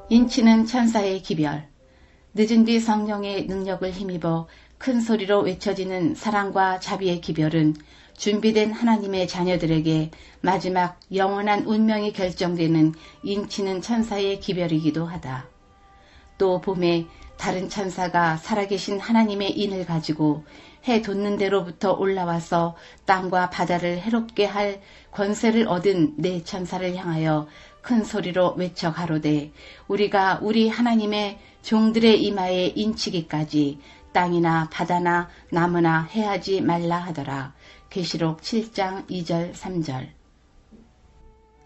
인치는 천사의 기별. 늦은 뒤 성령의 능력을 힘입어 큰 소리로 외쳐지는 사랑과 자비의 기별은 준비된 하나님의 자녀들에게 마지막 영원한 운명이 결정되는 인치는 천사의 기별이기도 하다. 또 봄에 다른 천사가 살아계신 하나님의 인을 가지고 해 돋는 데로부터 올라와서 땅과 바다를 해롭게 할 권세를 얻은 네 천사를 향하여 큰 소리로 외쳐 가로되 우리가 우리 하나님의 종들의 이마에 인치기까지 땅이나 바다나 나무나 해하지 말라 하더라. 계시록 7장 2절 3절.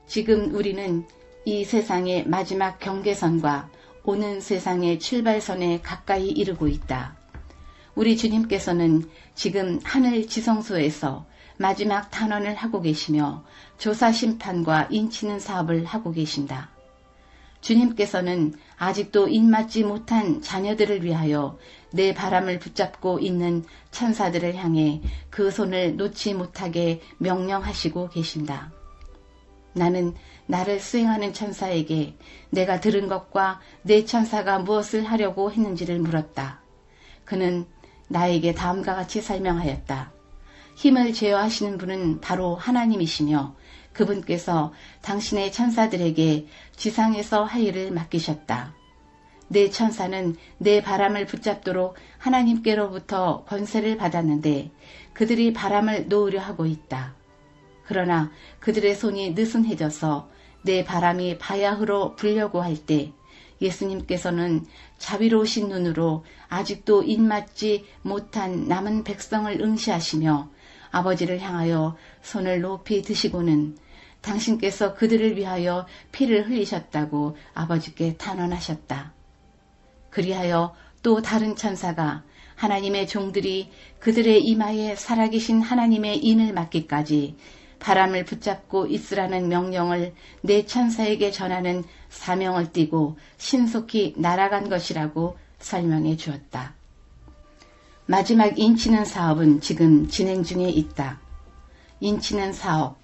지금 우리는 이 세상의 마지막 경계선과 오는 세상의 출발선에 가까이 이르고 있다. 우리 주님께서는 지금 하늘 지성소에서 마지막 탄원을 하고 계시며 조사 심판과 인치는 사업을 하고 계신다. 주님께서는 아직도 입맞지 못한 자녀들을 위하여 내 바람을 붙잡고 있는 천사들을 향해 그 손을 놓지 못하게 명령하시고 계신다. 나는 나를 수행하는 천사에게 내가 들은 것과 내 천사가 무엇을 하려고 했는지를 물었다. 그는 나에게 다음과 같이 설명하였다. 힘을 제어하시는 분은 바로 하나님이시며 그분께서 당신의 천사들에게 지상에서 할 일을 맡기셨다. 내 천사는 내 바람을 붙잡도록 하나님께로부터 권세를 받았는데 그들이 바람을 놓으려 하고 있다. 그러나 그들의 손이 느슨해져서 내 바람이 바야흐로 불려고 할 때 예수님께서는 자비로우신 눈으로 아직도 입맞지 못한 남은 백성을 응시하시며 아버지를 향하여 손을 높이 드시고는 당신께서 그들을 위하여 피를 흘리셨다고 아버지께 탄원하셨다. 그리하여 또 다른 천사가 하나님의 종들이 그들의 이마에 살아계신 하나님의 인을 맡기까지 바람을 붙잡고 있으라는 명령을 내 천사에게 전하는 사명을 띠고 신속히 날아간 것이라고 설명해 주었다. 마지막 인치는 사업은 지금 진행 중에 있다. 인치는 사업,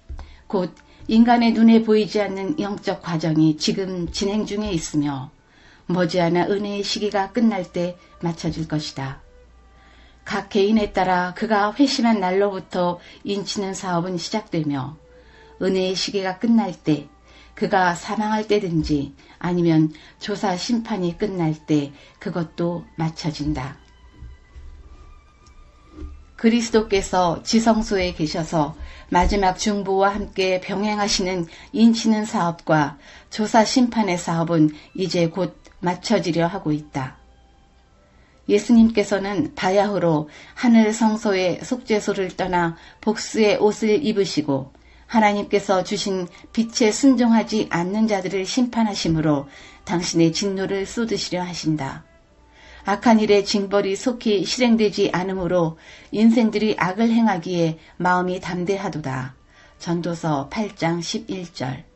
곧 인간의 눈에 보이지 않는 영적 과정이 지금 진행 중에 있으며 머지않아 은혜의 시기가 끝날 때 마쳐질 것이다. 각 개인에 따라 그가 회심한 날로부터 인치는 사업은 시작되며 은혜의 시기가 끝날 때 그가 사망할 때든지 아니면 조사 심판이 끝날 때 그것도 마쳐진다. 그리스도께서 지성소에 계셔서 마지막 중보와 함께 병행하시는 인치는 사업과 조사 심판의 사업은 이제 곧 마쳐지려 하고 있다. 예수님께서는 바야흐로 하늘 성소의 속죄소를 떠나 복수의 옷을 입으시고 하나님께서 주신 빛에 순종하지 않는 자들을 심판하심으로 당신의 진노를 쏟으시려 하신다. 악한 일의 징벌이 속히 실행되지 않으므로 인생들이 악을 행하기에 마음이 담대하도다. 전도서 8장 11절.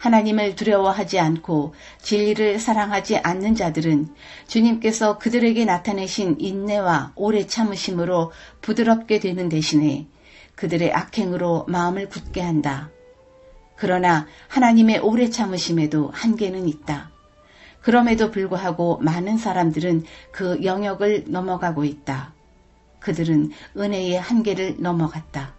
하나님을 두려워하지 않고 진리를 사랑하지 않는 자들은 주님께서 그들에게 나타내신 인내와 오래 참으심으로 부드럽게 되는 대신에 그들의 악행으로 마음을 굳게 한다. 그러나 하나님의 오래 참으심에도 한계는 있다. 그럼에도 불구하고 많은 사람들은 그 영역을 넘어가고 있다. 그들은 은혜의 한계를 넘어갔다.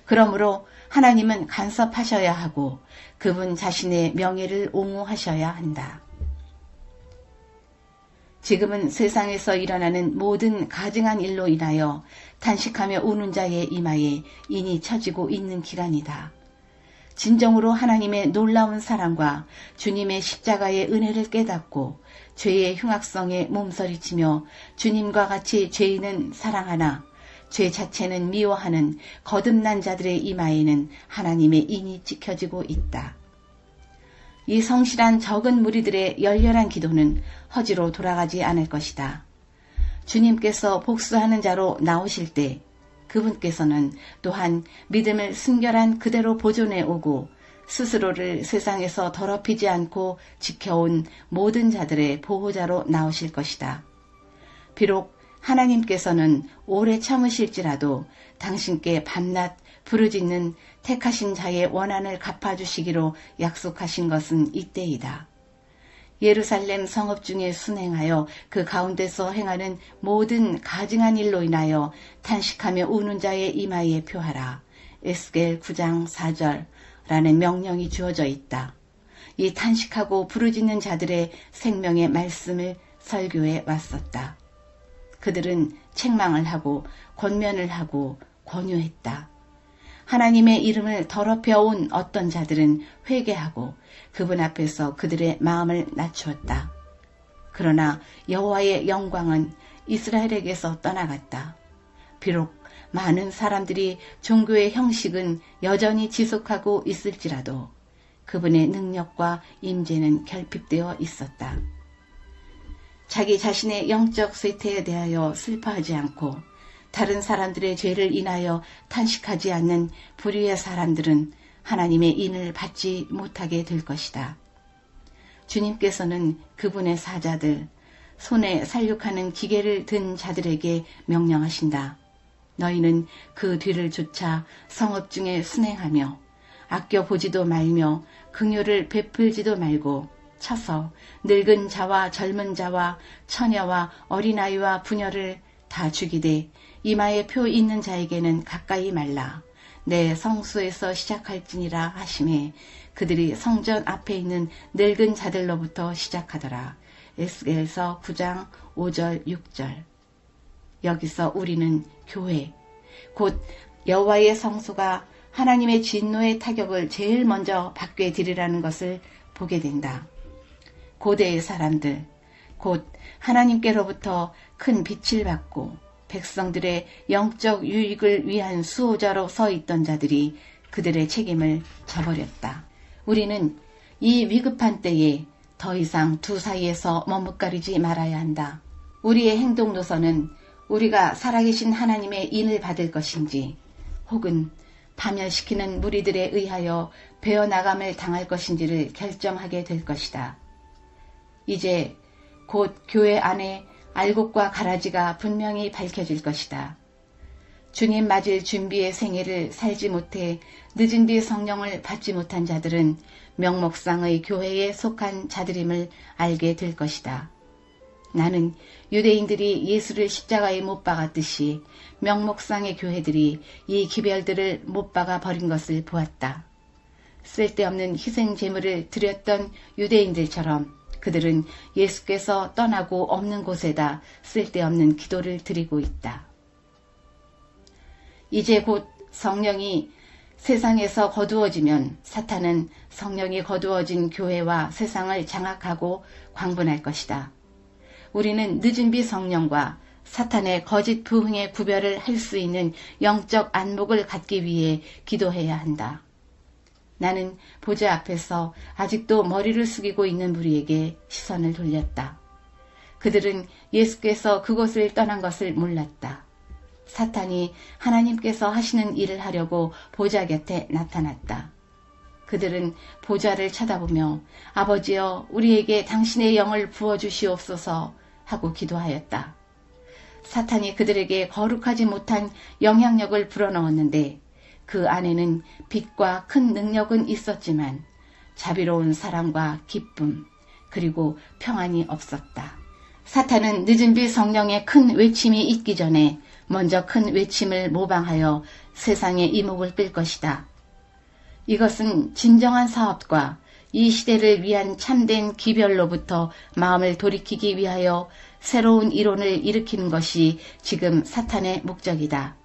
그러므로 하나님은 간섭하셔야 하고 그분 자신의 명예를 옹호하셔야 한다. 지금은 세상에서 일어나는 모든 가증한 일로 인하여 탄식하며 우는 자의 이마에 인이 쳐지고 있는 기간이다. 진정으로 하나님의 놀라운 사랑과 주님의 십자가의 은혜를 깨닫고 죄의 흉악성에 몸서리치며 주님과 같이 죄인은 사랑하나 죄 자체는 미워하는 거듭난 자들의 이마에는 하나님의 인이 찍혀지고 있다. 이 성실한 적은 무리들의 열렬한 기도는 허지로 돌아가지 않을 것이다. 주님께서 복수하는 자로 나오실 때 그분께서는 또한 믿음을 순결한 그대로 보존해 오고 스스로를 세상에서 더럽히지 않고 지켜온 모든 자들의 보호자로 나오실 것이다. 비록 하나님께서는 오래 참으실지라도 당신께 밤낮 부르짖는 택하신 자의 원한을 갚아주시기로 약속하신 것은 이때이다. 예루살렘 성읍 중에 순행하여 그 가운데서 행하는 모든 가증한 일로 인하여 탄식하며 우는 자의 이마에 표하라. 에스겔 9장 4절라는 명령이 주어져 있다. 이 탄식하고 부르짖는 자들의 생명의 말씀을 설교해 왔었다. 그들은 책망을 하고 권면을 하고 권유했다. 하나님의 이름을 더럽혀온 어떤 자들은 회개하고 그분 앞에서 그들의 마음을 낮추었다. 그러나 여호와의 영광은 이스라엘에게서 떠나갔다. 비록 많은 사람들이 종교의 형식은 여전히 지속하고 있을지라도 그분의 능력과 임재는 결핍되어 있었다. 자기 자신의 영적 쇠퇴에 대하여 슬퍼하지 않고 다른 사람들의 죄를 인하여 탄식하지 않는 불의의 사람들은 하나님의 인을 받지 못하게 될 것이다. 주님께서는 그분의 사자들, 손에 살육하는 기계를 든 자들에게 명령하신다. 너희는 그 뒤를 쫓아 성읍 중에 순행하며 아껴보지도 말며 긍휼을 베풀지도 말고 쳐서 늙은 자와 젊은 자와 처녀와 어린아이와 부녀를 다 죽이되 이마에 표 있는 자에게는 가까이 말라. 내 성소에서 시작할지니라 하시매 그들이 성전 앞에 있는 늙은 자들로부터 시작하더라. 에스겔서 9장 5절 6절. 여기서 우리는 교회, 곧 여호와의 성소가 하나님의 진노의 타격을 제일 먼저 받게 되리라는 것을 보게 된다. 고대의 사람들, 곧 하나님께로부터 큰 빛을 받고 백성들의 영적 유익을 위한 수호자로 서 있던 자들이 그들의 책임을 져버렸다. 우리는 이 위급한 때에 더 이상 두 사이에서 머뭇거리지 말아야 한다. 우리의 행동 노선은 우리가 살아계신 하나님의 인을 받을 것인지 혹은 파멸시키는 무리들에 의하여 베어나감을 당할 것인지를 결정하게 될 것이다. 이제 곧 교회 안에 알곡과 가라지가 분명히 밝혀질 것이다. 주님 맞을 준비의 생애를 살지 못해 늦은 뒤 성령을 받지 못한 자들은 명목상의 교회에 속한 자들임을 알게 될 것이다. 나는 유대인들이 예수를 십자가에 못 박았듯이 명목상의 교회들이 이 기별들을 못 박아 버린 것을 보았다. 쓸데없는 희생 제물을 드렸던 유대인들처럼 그들은 예수께서 떠나고 없는 곳에다 쓸데없는 기도를 드리고 있다. 이제 곧 성령이 세상에서 거두어지면 사탄은 성령이 거두어진 교회와 세상을 장악하고 광분할 것이다. 우리는 늦은 비 성령과 사탄의 거짓 부흥의 구별을 할 수 있는 영적 안목을 갖기 위해 기도해야 한다. 나는 보좌 앞에서 아직도 머리를 숙이고 있는 무리에게 시선을 돌렸다. 그들은 예수께서 그곳을 떠난 것을 몰랐다. 사탄이 하나님께서 하시는 일을 하려고 보좌 곁에 나타났다. 그들은 보좌를 쳐다보며 아버지여 우리에게 당신의 영을 부어주시옵소서 하고 기도하였다. 사탄이 그들에게 거룩하지 못한 영향력을 불어넣었는데 그 안에는 빛과 큰 능력은 있었지만 자비로운 사랑과 기쁨 그리고 평안이 없었다. 사탄은 늦은 빛 성령의 큰 외침이 있기 전에 먼저 큰 외침을 모방하여 세상의 이목을 끌 것이다. 이것은 진정한 사업과 이 시대를 위한 참된 기별로부터 마음을 돌이키기 위하여 새로운 이론을 일으키는 것이 지금 사탄의 목적이다.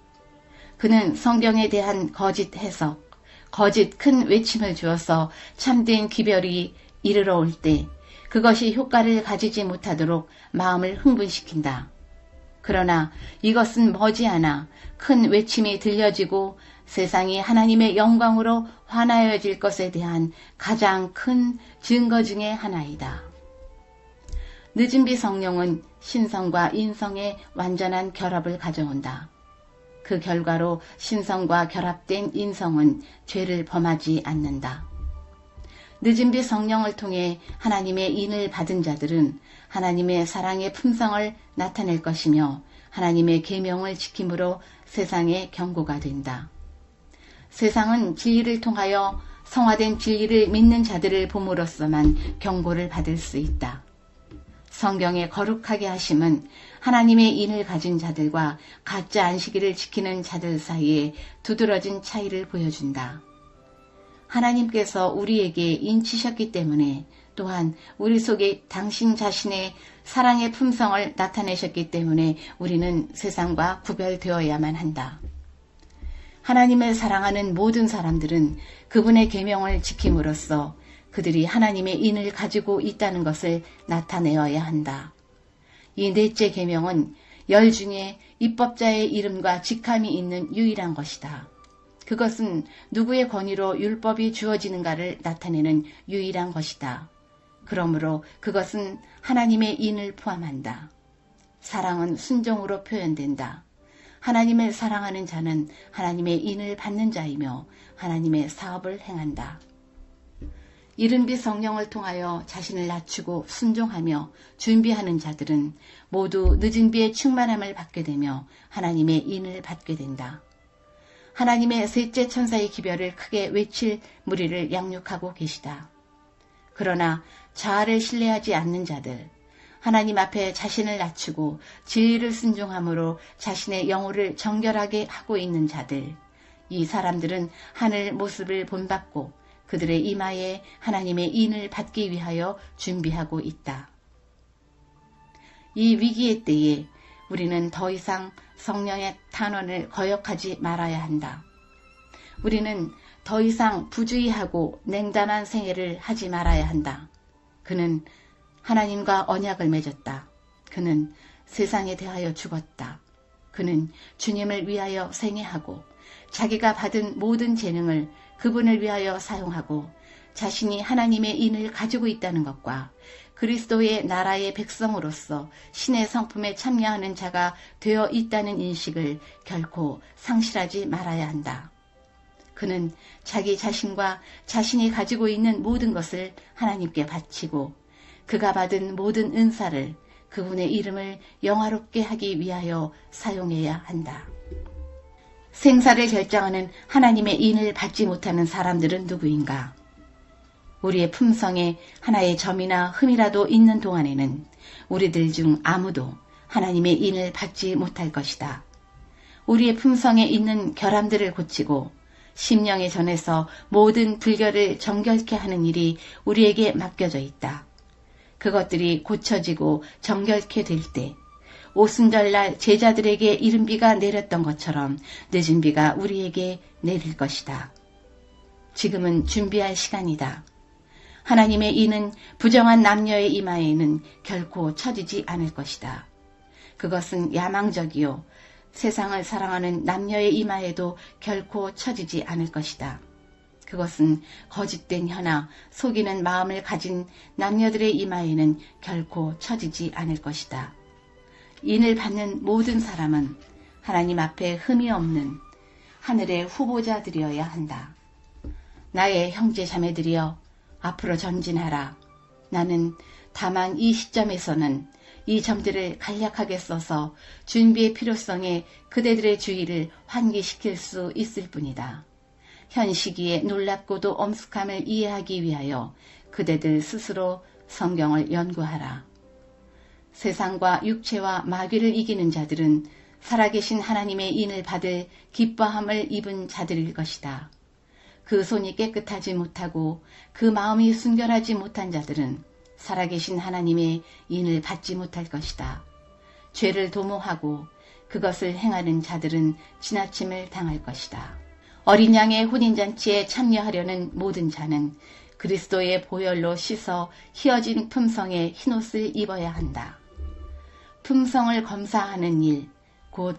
그는 성경에 대한 거짓 해석, 거짓 큰 외침을 주어서 참된 기별이 이르러 올 때 그것이 효과를 가지지 못하도록 마음을 흥분시킨다. 그러나 이것은 머지않아 큰 외침이 들려지고 세상이 하나님의 영광으로 환하여질 것에 대한 가장 큰 증거 중의 하나이다. 늦은 비 성령은 신성과 인성의 완전한 결합을 가져온다. 그 결과로 신성과 결합된 인성은 죄를 범하지 않는다. 늦은 비 성령을 통해 하나님의 인을 받은 자들은 하나님의 사랑의 품성을 나타낼 것이며 하나님의 계명을 지킴으로 세상의 경고가 된다. 세상은 진리를 통하여 성화된 진리를 믿는 자들을 봄으로써만 경고를 받을 수 있다. 성경의 거룩하게 하심은 하나님의 인을 가진 자들과 가짜 안식일을 지키는 자들 사이에 두드러진 차이를 보여준다. 하나님께서 우리에게 인치셨기 때문에 또한 우리 속에 당신 자신의 사랑의 품성을 나타내셨기 때문에 우리는 세상과 구별되어야만 한다. 하나님을 사랑하는 모든 사람들은 그분의 계명을 지킴으로써 그들이 하나님의 인을 가지고 있다는 것을 나타내어야 한다. 이 넷째 계명은 열 중에 입법자의 이름과 직함이 있는 유일한 것이다. 그것은 누구의 권위로 율법이 주어지는가를 나타내는 유일한 것이다. 그러므로 그것은 하나님의 인을 포함한다. 사랑은 순종으로 표현된다. 하나님을 사랑하는 자는 하나님의 인을 받는 자이며 하나님의 사업을 행한다. 이른비 성령을 통하여 자신을 낮추고 순종하며 준비하는 자들은 모두 늦은 비의 충만함을 받게 되며 하나님의 인을 받게 된다. 하나님의 셋째 천사의 기별을 크게 외칠 무리를 양육하고 계시다. 그러나 자아를 신뢰하지 않는 자들, 하나님 앞에 자신을 낮추고 진리를 순종함으로 자신의 영혼을 정결하게 하고 있는 자들, 이 사람들은 하늘 모습을 본받고 그들의 이마에 하나님의 인을 받기 위하여 준비하고 있다. 이 위기의 때에 우리는 더 이상 성령의 탄원을 거역하지 말아야 한다. 우리는 더 이상 부주의하고 냉담한 생애를 하지 말아야 한다. 그는 하나님과 언약을 맺었다. 그는 세상에 대하여 죽었다. 그는 주님을 위하여 생애하고 자기가 받은 모든 재능을 그분을 위하여 사용하고 자신이 하나님의 인을 가지고 있다는 것과 그리스도의 나라의 백성으로서 신의 성품에 참여하는 자가 되어 있다는 인식을 결코 상실하지 말아야 한다. 그는 자기 자신과 자신이 가지고 있는 모든 것을 하나님께 바치고 그가 받은 모든 은사를 그분의 이름을 영화롭게 하기 위하여 사용해야 한다. 생사를 결정하는 하나님의 인을 받지 못하는 사람들은 누구인가? 우리의 품성에 하나의 점이나 흠이라도 있는 동안에는 우리들 중 아무도 하나님의 인을 받지 못할 것이다. 우리의 품성에 있는 결함들을 고치고 심령의 전에서 모든 불결을 정결케 하는 일이 우리에게 맡겨져 있다. 그것들이 고쳐지고 정결케 될 때 오순절날 제자들에게 이른 비가 내렸던 것처럼 늦은 비가 우리에게 내릴 것이다. 지금은 준비할 시간이다. 하나님의 인은 부정한 남녀의 이마에는 결코 쳐지지 않을 것이다. 그것은 야망적이요 세상을 사랑하는 남녀의 이마에도 결코 쳐지지 않을 것이다. 그것은 거짓된 혀나 속이는 마음을 가진 남녀들의 이마에는 결코 쳐지지 않을 것이다. 인을 받는 모든 사람은 하나님 앞에 흠이 없는 하늘의 후보자들이어야 한다. 나의 형제 자매들이여 앞으로 전진하라. 나는 다만 이 시점에서는 이 점들을 간략하게 써서 준비의 필요성에 그대들의 주의를 환기시킬 수 있을 뿐이다. 현 시기에 놀랍고도 엄숙함을 이해하기 위하여 그대들 스스로 성경을 연구하라. 세상과 육체와 마귀를 이기는 자들은 살아계신 하나님의 인을 받을 기뻐함을 입은 자들일 것이다. 그 손이 깨끗하지 못하고 그 마음이 순결하지 못한 자들은 살아계신 하나님의 인을 받지 못할 것이다. 죄를 도모하고 그것을 행하는 자들은 지나침을 당할 것이다. 어린 양의 혼인잔치에 참여하려는 모든 자는 그리스도의 보혈로 씻어 희어진 품성의 흰옷을 입어야 한다. 품성을 검사하는 일, 곧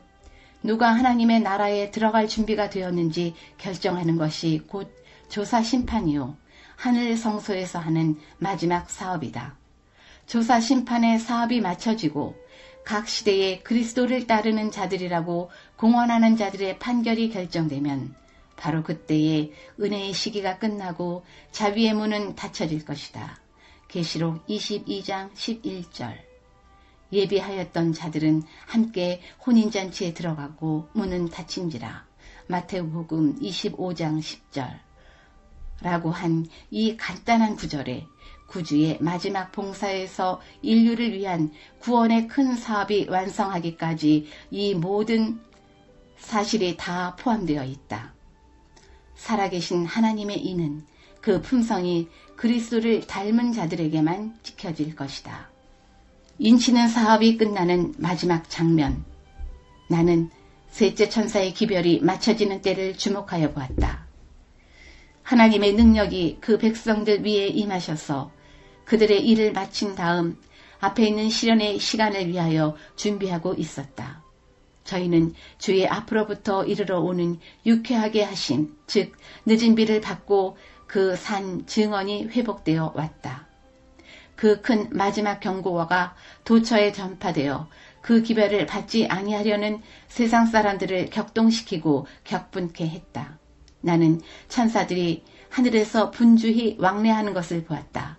누가 하나님의 나라에 들어갈 준비가 되었는지 결정하는 것이 곧 조사 심판이요 하늘 성소에서 하는 마지막 사업이다. 조사 심판의 사업이 마쳐지고 각 시대에 그리스도를 따르는 자들이라고 공언하는 자들의 판결이 결정되면 바로 그때에 은혜의 시기가 끝나고 자비의 문은 닫혀질 것이다. 계시록 22장 11절. 예비하였던 자들은 함께 혼인잔치에 들어가고 문은 닫힌지라. 마태복음 25장 10절. 라고 한 이 간단한 구절에 구주의 마지막 봉사에서 인류를 위한 구원의 큰 사업이 완성하기까지 이 모든 사실이 다 포함되어 있다. 살아계신 하나님의 인은 그 품성이 그리스도를 닮은 자들에게만 지켜질 것이다. 인치는 사업이 끝나는 마지막 장면. 나는 셋째 천사의 기별이 맞춰지는 때를 주목하여 보았다. 하나님의 능력이 그 백성들 위에 임하셔서 그들의 일을 마친 다음 앞에 있는 시련의 시간을 위하여 준비하고 있었다. 저희는 주의 앞으로부터 이르러 오는 유쾌하게 하심, 즉 늦은 비를 받고 그 산 증언이 회복되어 왔다. 그 큰 마지막 경고가 도처에 전파되어 그 기별을 받지 아니하려는 세상 사람들을 격동시키고 격분케 했다. 나는 천사들이 하늘에서 분주히 왕래하는 것을 보았다.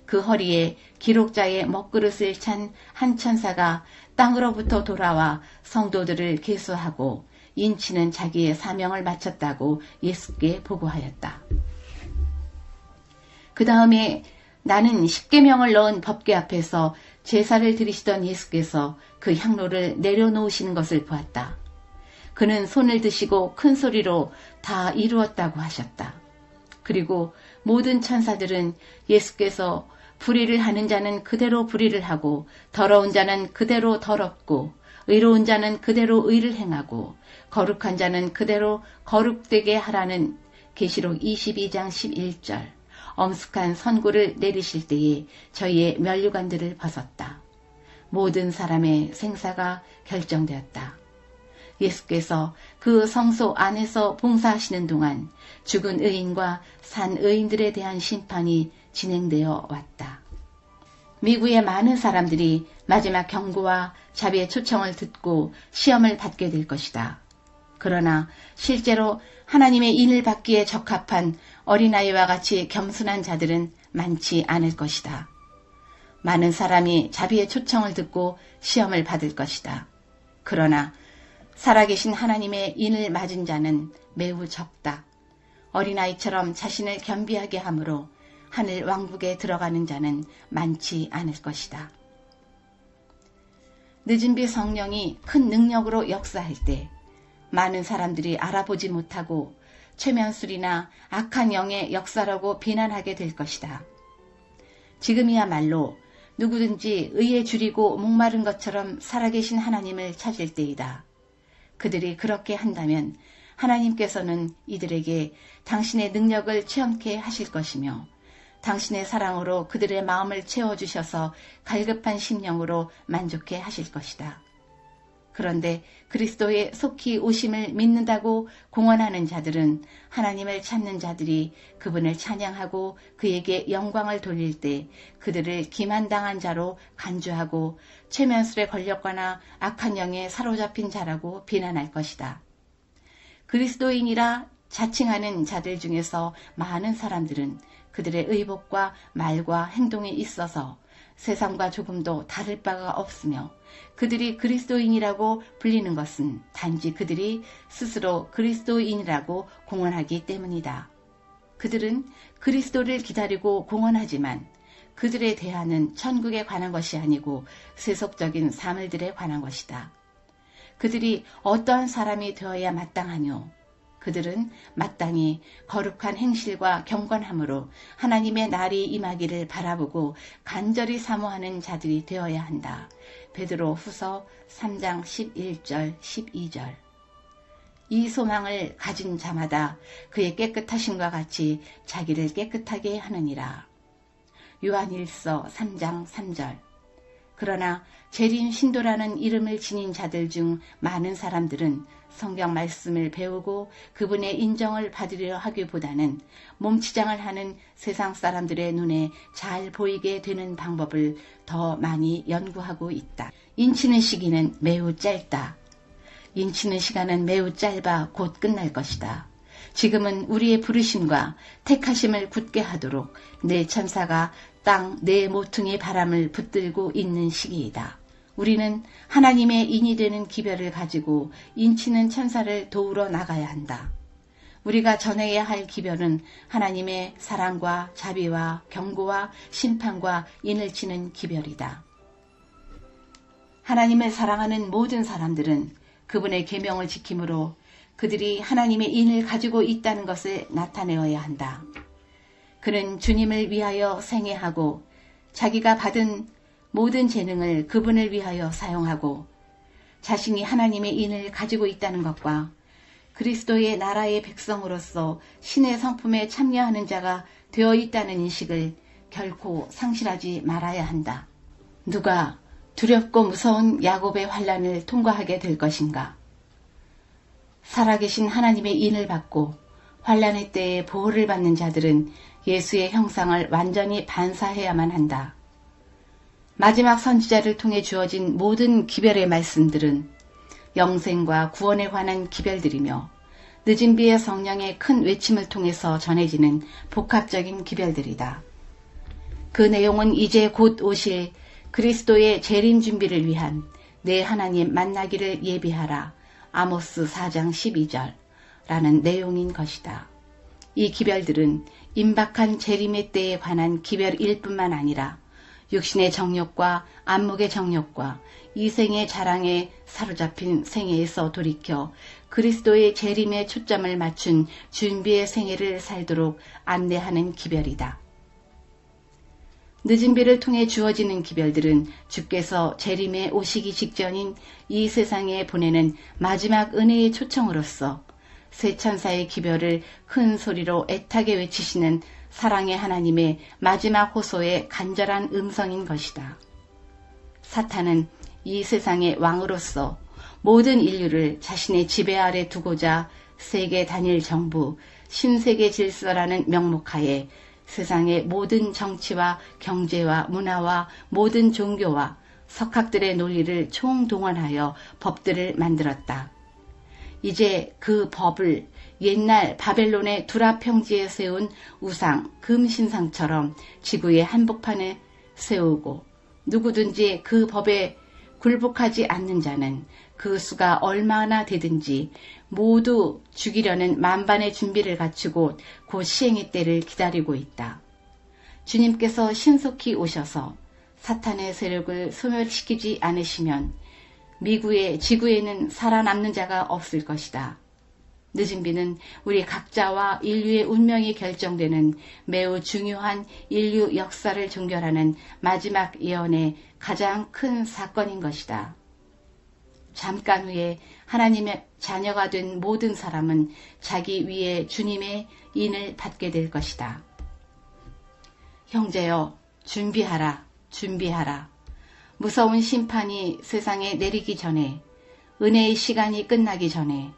그 허리에 기록자의 먹그릇을 찬 한 천사가 땅으로부터 돌아와 성도들을 계수하고 인치는 자기의 사명을 마쳤다고 예수께 보고하였다. 그 다음에 나는 십계명을 넣은 법궤 앞에서 제사를 드리시던 예수께서 그 향로를 내려놓으시는 것을 보았다. 그는 손을 드시고 큰 소리로 다 이루었다고 하셨다. 그리고 모든 천사들은 예수께서 불의를 하는 자는 그대로 불의를 하고 더러운 자는 그대로 더럽고 의로운 자는 그대로 의를 행하고 거룩한 자는 그대로 거룩되게 하라는 계시록 22장 11절 엄숙한 선고를 내리실 때에 저희의 면류관들을 벗었다. 모든 사람의 생사가 결정되었다. 예수께서 그 성소 안에서 봉사하시는 동안 죽은 의인과 산 의인들에 대한 심판이 진행되어 왔다. 미국의 많은 사람들이 마지막 경고와 자비의 초청을 듣고 시험을 받게 될 것이다. 그러나 실제로 하나님의 인을 받기에 적합한 어린아이와 같이 겸손한 자들은 많지 않을 것이다. 많은 사람이 자비의 초청을 듣고 시험을 받을 것이다. 그러나 살아계신 하나님의 인을 맞은 자는 매우 적다. 어린아이처럼 자신을 겸비하게 하므로 하늘 왕국에 들어가는 자는 많지 않을 것이다. 늦은 비 성령이 큰 능력으로 역사할 때 많은 사람들이 알아보지 못하고 최면술이나 악한 영의 역사라고 비난하게 될 것이다. 지금이야말로 누구든지 의에 줄이고 목마른 것처럼 살아계신 하나님을 찾을 때이다. 그들이 그렇게 한다면 하나님께서는 이들에게 당신의 능력을 체험케 하실 것이며 당신의 사랑으로 그들의 마음을 채워주셔서 갈급한 심령으로 만족해 하실 것이다. 그런데 그리스도의 속히 오심을 믿는다고 공언하는 자들은 하나님을 찾는 자들이 그분을 찬양하고 그에게 영광을 돌릴 때 그들을 기만당한 자로 간주하고 최면술에 걸렸거나 악한 영에 사로잡힌 자라고 비난할 것이다. 그리스도인이라 자칭하는 자들 중에서 많은 사람들은 그들의 의복과 말과 행동에 있어서 세상과 조금도 다를 바가 없으며 그들이 그리스도인이라고 불리는 것은 단지 그들이 스스로 그리스도인이라고 공언하기 때문이다. 그들은 그리스도를 기다리고 공언하지만 그들의 대화는 천국에 관한 것이 아니고 세속적인 사물들에 관한 것이다. 그들이 어떠한 사람이 되어야 마땅하뇨? 그들은 마땅히 거룩한 행실과 경건함으로 하나님의 날이 임하기를 바라보고 간절히 사모하는 자들이 되어야 한다. 베드로 후서 3장 11절 12절. 이 소망을 가진 자마다 그의 깨끗하심과 같이 자기를 깨끗하게 하느니라. 요한일서 3장 3절. 그러나 재림 신도라는 이름을 지닌 자들 중 많은 사람들은 성경 말씀을 배우고 그분의 인정을 받으려 하기보다는 몸치장을 하는 세상 사람들의 눈에 잘 보이게 되는 방법을 더 많이 연구하고 있다. 인치는 시기는 매우 짧다. 인치는 시간은 매우 짧아 곧 끝날 것이다. 지금은 우리의 부르심과 택하심을 굳게 하도록 내 천사가 땅 내 모퉁이 바람을 붙들고 있는 시기이다. 우리는 하나님의 인이 되는 기별을 가지고 인치는 천사를 도우러 나가야 한다. 우리가 전해야 할 기별은 하나님의 사랑과 자비와 경고와 심판과 인을 치는 기별이다. 하나님을 사랑하는 모든 사람들은 그분의 계명을 지킴으로 그들이 하나님의 인을 가지고 있다는 것을 나타내어야 한다. 그는 주님을 위하여 생애하고 자기가 받은 모든 재능을 그분을 위하여 사용하고 자신이 하나님의 인을 가지고 있다는 것과 그리스도의 나라의 백성으로서 신의 성품에 참여하는 자가 되어 있다는 인식을 결코 상실하지 말아야 한다. 누가 두렵고 무서운 야곱의 환난을 통과하게 될 것인가? 살아계신 하나님의 인을 받고 환난의 때에 보호를 받는 자들은 예수의 형상을 완전히 반사해야만 한다. 마지막 선지자를 통해 주어진 모든 기별의 말씀들은 영생과 구원에 관한 기별들이며 늦은 비의 성령의 큰 외침을 통해서 전해지는 복합적인 기별들이다. 그 내용은 이제 곧 오실 그리스도의 재림 준비를 위한 내 하나님 만나기를 예비하라. 아모스 4장 12절 라는 내용인 것이다. 이 기별들은 임박한 재림의 때에 관한 기별일 뿐만 아니라 육신의 정욕과 안목의 정욕과 이생의 자랑에 사로잡힌 생애에서 돌이켜 그리스도의 재림에 초점을 맞춘 준비의 생애를 살도록 안내하는 기별이다. 늦은 비를 통해 주어지는 기별들은 주께서 재림에 오시기 직전인 이 세상에 보내는 마지막 은혜의 초청으로서 새 천사의 기별을 큰 소리로 애타게 외치시는 사랑의 하나님의 마지막 호소의 간절한 음성인 것이다. 사탄은 이 세상의 왕으로서 모든 인류를 자신의 지배 아래 두고자 세계 단일 정부, 신세계 질서라는 명목하에 세상의 모든 정치와 경제와 문화와 모든 종교와 석학들의 논리를 총동원하여 법들을 만들었다. 이제 그 법을 옛날 바벨론의 두라 평지에 세운 우상, 금신상처럼 지구의 한복판에 세우고 누구든지 그 법에 굴복하지 않는 자는 그 수가 얼마나 되든지 모두 죽이려는 만반의 준비를 갖추고 곧 시행의 때를 기다리고 있다. 주님께서 신속히 오셔서 사탄의 세력을 소멸시키지 않으시면 미구의 지구에는 살아남는 자가 없을 것이다. 늦은 비는 우리 각자와 인류의 운명이 결정되는 매우 중요한 인류 역사를 종결하는 마지막 예언의 가장 큰 사건인 것이다. 잠깐 후에 하나님의 자녀가 된 모든 사람은 자기 위에 주님의 인을 받게 될 것이다. 형제여, 준비하라, 준비하라. 무서운 심판이 세상에 내리기 전에, 은혜의 시간이 끝나기 전에,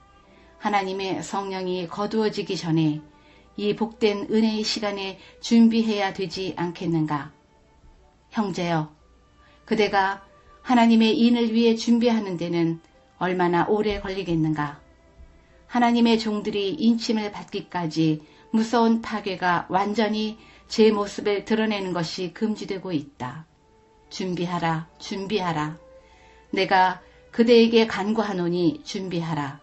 하나님의 성령이 거두어지기 전에 이 복된 은혜의 시간에 준비해야 되지 않겠는가? 형제여, 그대가 하나님의 인을 위해 준비하는 데는 얼마나 오래 걸리겠는가? 하나님의 종들이 인침을 받기까지 무서운 파괴가 완전히 제 모습을 드러내는 것이 금지되고 있다. 준비하라, 준비하라. 내가 그대에게 간구하노니 준비하라.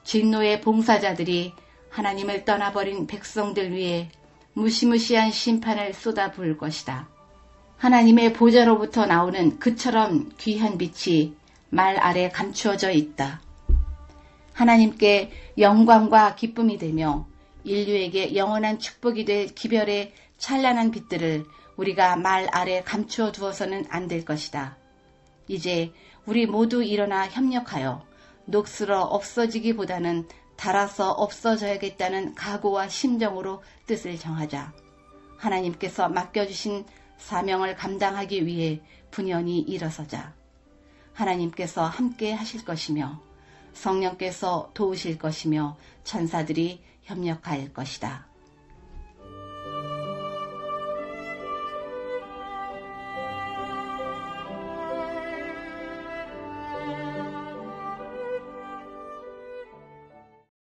진노의 봉사자들이 하나님을 떠나버린 백성들 위해 무시무시한 심판을 쏟아부을 것이다. 하나님의 보좌로부터 나오는 그처럼 귀한 빛이 말 아래 감추어져 있다. 하나님께 영광과 기쁨이 되며 인류에게 영원한 축복이 될 기별의 찬란한 빛들을 우리가 말 아래 감추어 두어서는 안 될 것이다. 이제 우리 모두 일어나 협력하여 녹슬어 없어지기보다는 닳아서 없어져야겠다는 각오와 심정으로 뜻을 정하자. 하나님께서 맡겨주신 사명을 감당하기 위해 분연히 일어서자. 하나님께서 함께 하실 것이며 성령께서 도우실 것이며 천사들이 협력할 것이다.